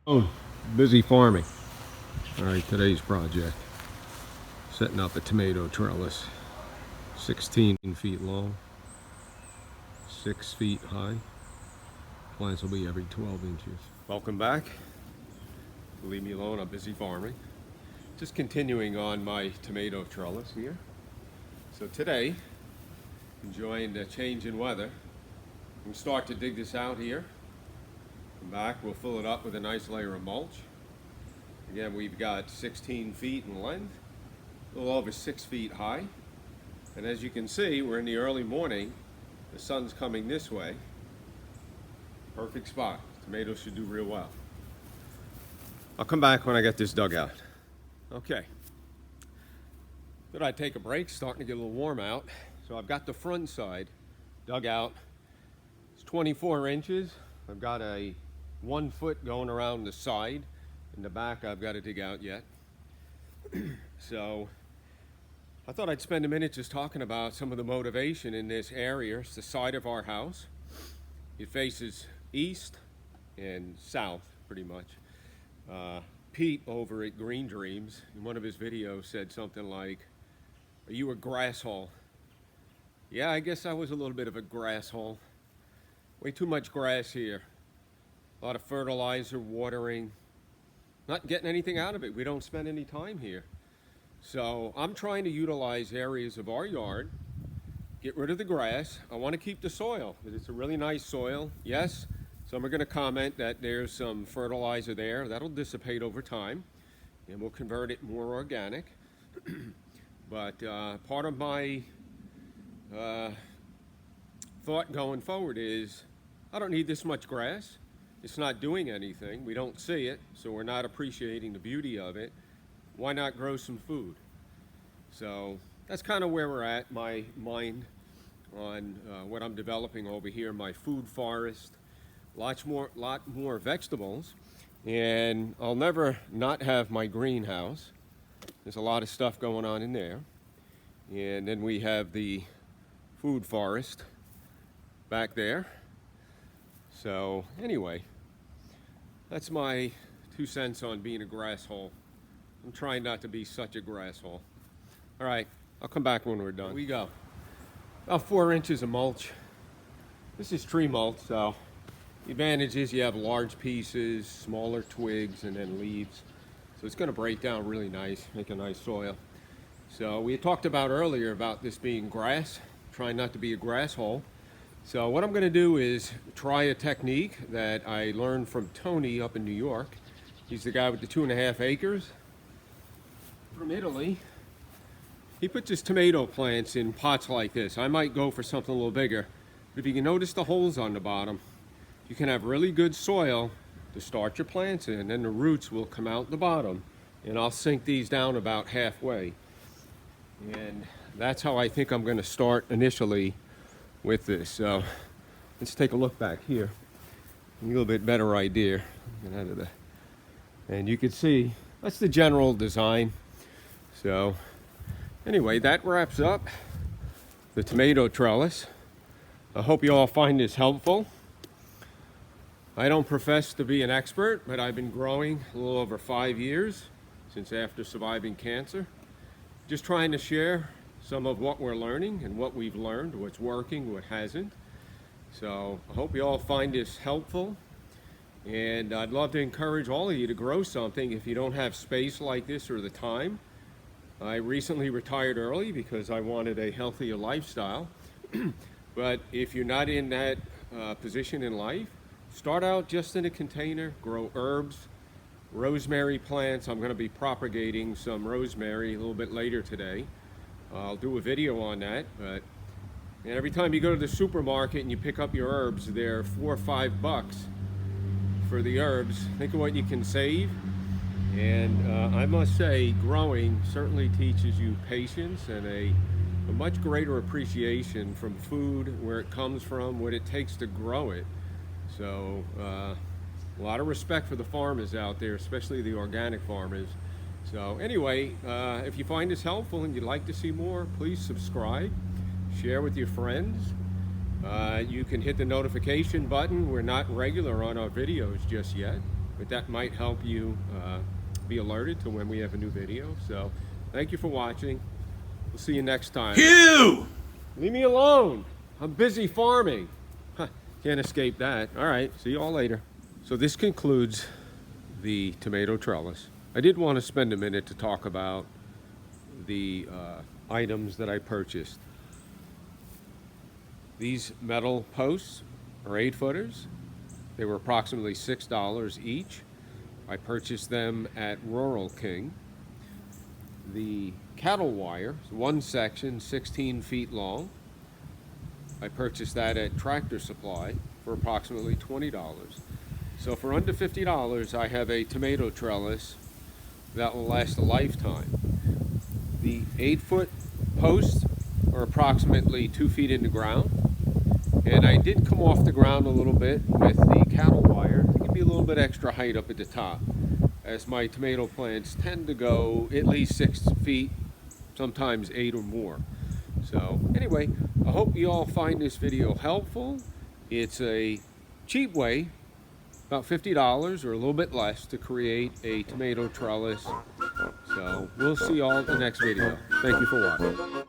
Oh, busy farming. All right, today's project, setting up a tomato trellis, 16 feet long, 6 feet high. Plants will be every 12 inches. Welcome back. Leave me alone, I'm busy farming. Just continuing on my tomato trellis here. So today, enjoying the change in weather, we'll start to dig this out here. Come back, we'll fill it up with a nice layer of mulch. Again, we've got 16 feet in length, a little over 6 feet high. And as you can see, we're in the early morning. The sun's coming this way. Perfect spot. Tomatoes should do real well. I'll come back when I get this dug out. Okay. Thought I'd take a break, starting to get a little warm out. So I've got the front side dug out. It's 24 inches. I've got a 1 foot going around the side. In the back, I've got to dig out yet. So I thought I'd spend a minute just talking about some of the motivation in this area. It's the side of our house. It faces east and south, pretty much. Pete over at Green Dreams, in one of his videos, said something like, "Are you a grass hole?" Yeah, I guess I was a little bit of a grass hole. Way too much grass here. A lot of fertilizer, watering. Not getting anything out of it. We don't spend any time here. So I'm trying to utilize areas of our yard, get rid of the grass. I want to keep the soil, because it's a really nice soil. Yes, some are going to comment that there's some fertilizer there. That'll dissipate over time, and we'll convert it more organic. But part of my thought going forward is, I don't need this much grass. It's not doing anything. We don't see it, so we're not appreciating the beauty of it. Why not grow some food? So that's kind of where we're at, my mind on what I'm developing over here, my food forest. Lot more vegetables, and I'll never not have my greenhouse. There's a lot of stuff going on in there. And then we have the food forest back there. So anyway, that's my 2 cents on being a grass hole. I'm trying not to be such a grass hole. All right, I'll come back when we're done. Here we go. About 4 inches of mulch. This is tree mulch, so the advantage is you have large pieces, smaller twigs, and then leaves. So it's going to break down really nice, make a nice soil. So we had talked about earlier about this being grass, trying not to be a grass hole. So what I'm going to do is try a technique that I learned from Tony up in New York. He's the guy with the 2.5 acres from Italy. He puts his tomato plants in pots like this. I might go for something a little bigger. But if you can notice the holes on the bottom, you can have really good soil to start your plants in, and then the roots will come out the bottom. And I'll sink these down about halfway. And that's how I think I'm going to start initially with this. So let's take a look back here. A little bit better idea. Get out of the, and you can see that's the general design. So anyway, that wraps up the tomato trellis. I hope you all find this helpful. I don't profess to be an expert, but I've been growing a little over 5 years, since after surviving cancer. Just trying to share some of what we're learning and what we've learned, what's working, what hasn't. So I hope you all find this helpful. And I'd love to encourage all of you to grow something if you don't have space like this or the time. I recently retired early because I wanted a healthier lifestyle. But if you're not in that position in life, start out just in a container, grow herbs, rosemary plants. I'm going to be propagating some rosemary a little bit later today. I'll do a video on that, but and every time you go to the supermarket and you pick up your herbs, they're $4 or $5 for the herbs. Think of what you can save. And I must say, growing certainly teaches you patience and a much greater appreciation from food, where it comes from, what it takes to grow it. So a lot of respect for the farmers out there, especially the organic farmers. So anyway, if you find this helpful and you'd like to see more, please subscribe, share with your friends. You can hit the notification button. We're not regular on our videos just yet. but that might help you be alerted to when we have a new video. So thank you for watching. We'll see you next time. Hugh! Leave me alone. I'm busy farming. Can't escape that. All right, see you all later. So this concludes the tomato trellis. I did want to spend a minute to talk about the items that I purchased. These metal posts are 8-footers. They were approximately $6 each. I purchased them at Rural King. The cattle wire, one section, 16 feet long. I purchased that at Tractor Supply for approximately $20. So for under $50, I have a tomato trellis that will last a lifetime. The 8-foot posts are approximately 2 feet in the ground. And I did come off the ground a little bit with the cattle wire to give me a little bit extra height up at the top, as my tomato plants tend to go at least 6 feet, sometimes 8 or more. So anyway, I hope you all find this video helpful. It's a cheap way, about $50 or a little bit less, to create a tomato trellis. So we'll see you all in the next video. Thank you for watching.